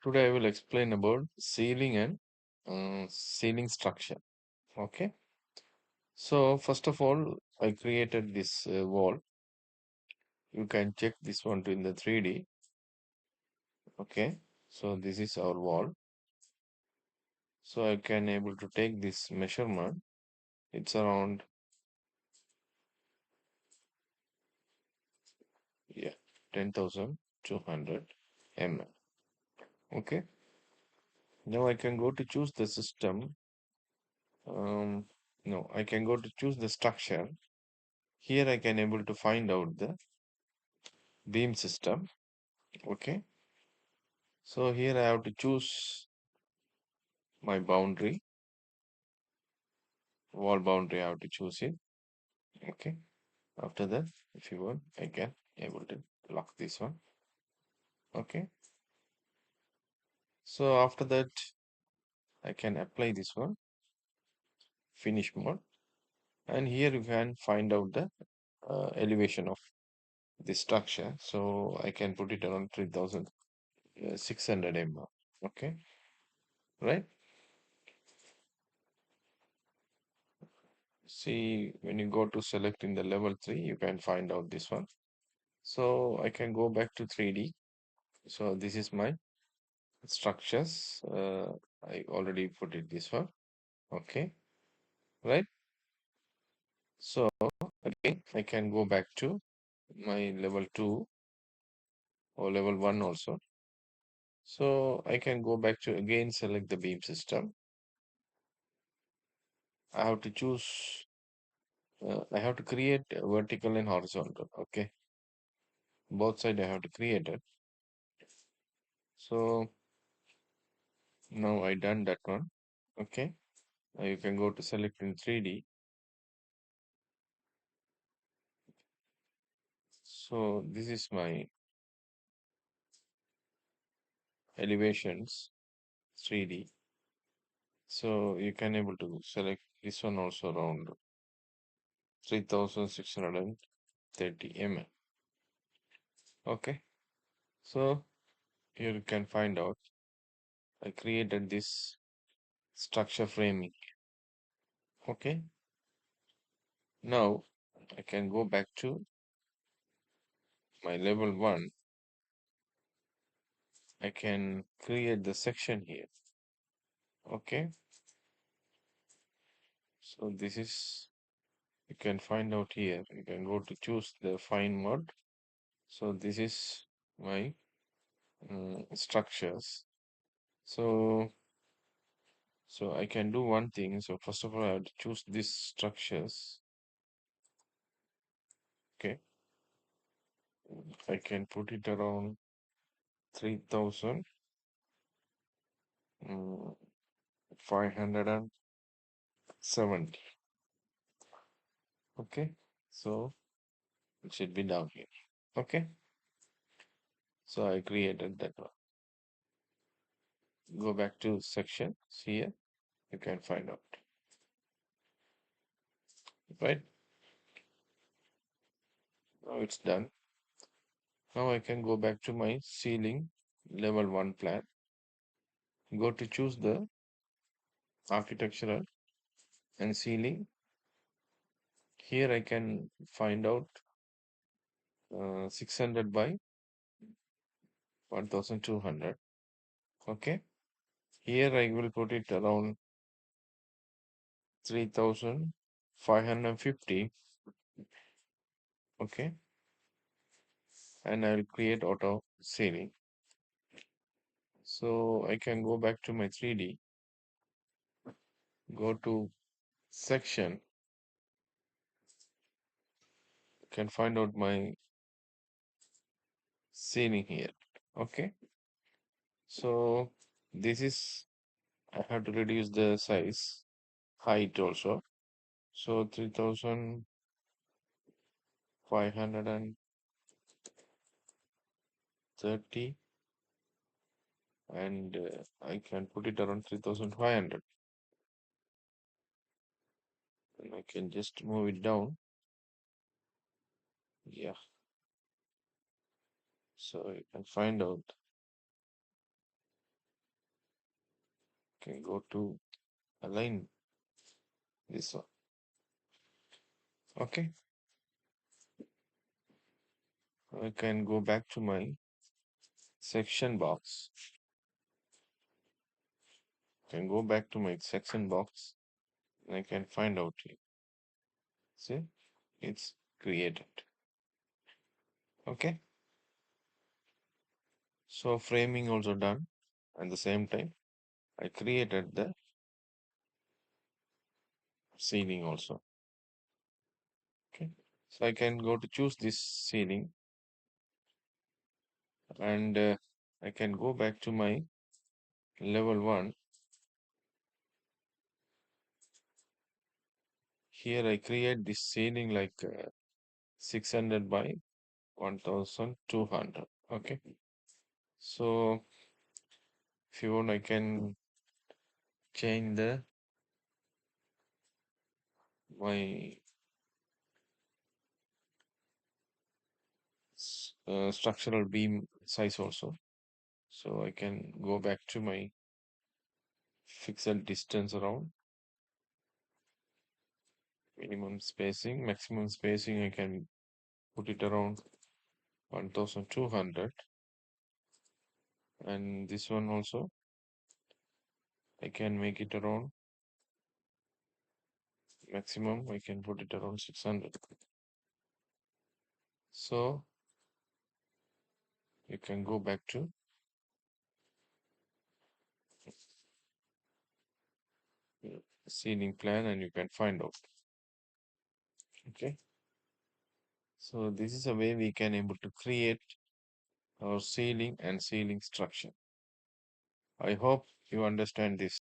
Today I will explain about ceiling and ceiling structure. Okay. So first of all, I created this wall. You can check this one to in the 3D. Okay. So this is our wall. So I can able to take this measurement. It's around 10,200 mm. Okay. Now I can go to choose the system. Um, no, I can go to choose the structure. Here I can able to find out the beam system. Okay. So here I have to choose my boundary, wall boundary. I have to choose it. Okay. After that, if you want, I can able to lock this one. Okay. So after that, I can apply this one, finish mode, and here you can find out the elevation of the structure. So I can put it around 3,600 mm. Okay. Right. See, when you go to select in the level 3, you can find out this one. So I can go back to 3D. So this is my structures. I already put it this one. Okay, right? So again, I can go back to my level 2 or level 1 also. So I can go back to again select the beam system. I have to choose, I have to create a vertical and horizontal. Okay, both side I have to create it. So now I done that one. Okay, now you can go to select in 3D. So this is my elevations 3D. So you can able to select this one also around 3,630 mm. Okay. So here you can find out I created this structure framing. Okay. Now I can go back to my level 1. I can create the section here. Okay. So this is, you can find out here. You can go to choose the fine mode. So this is my structures. So I can do one thing. So first of all, I have to choose these structures. Okay, I can put it around 3,570. Okay, so it should be down here. Okay, so I created that one. Go back to section here. You can find out, right? Now it's done. Now I can go back to my ceiling level 1 plan. Go to choose the architectural and ceiling. Here I can find out 600 by 1,200. Okay. Here I will put it around 3,550. Okay. And I will create auto ceiling. So I can go back to my 3D, go to section, can find out my ceiling here. Okay. So this is, I have to reduce the size, height also. So 3,530, and I can put it around 3,500, and I can just move it down. Yeah, so you can find out can go to align this one. Okay, I can go back to my section box. Can go back to my section box and I can find out here. See, it's created. Okay, so framing also done. At the same time, I created the ceiling also. Okay, so I can go to choose this ceiling and I can go back to my level 1. Here I create this ceiling like 600 by 1200. Okay, so if you want, I can change the my structural beam size also. So I can go back to my fixed distance around minimum spacing, maximum spacing. I can put it around 1200, and this one also I can make it around maximum. I can put it around 600. So you can go back to ceiling plan and you can find out. Okay, so this is a way we can able to create our ceiling and ceiling structure. I hope you understand this.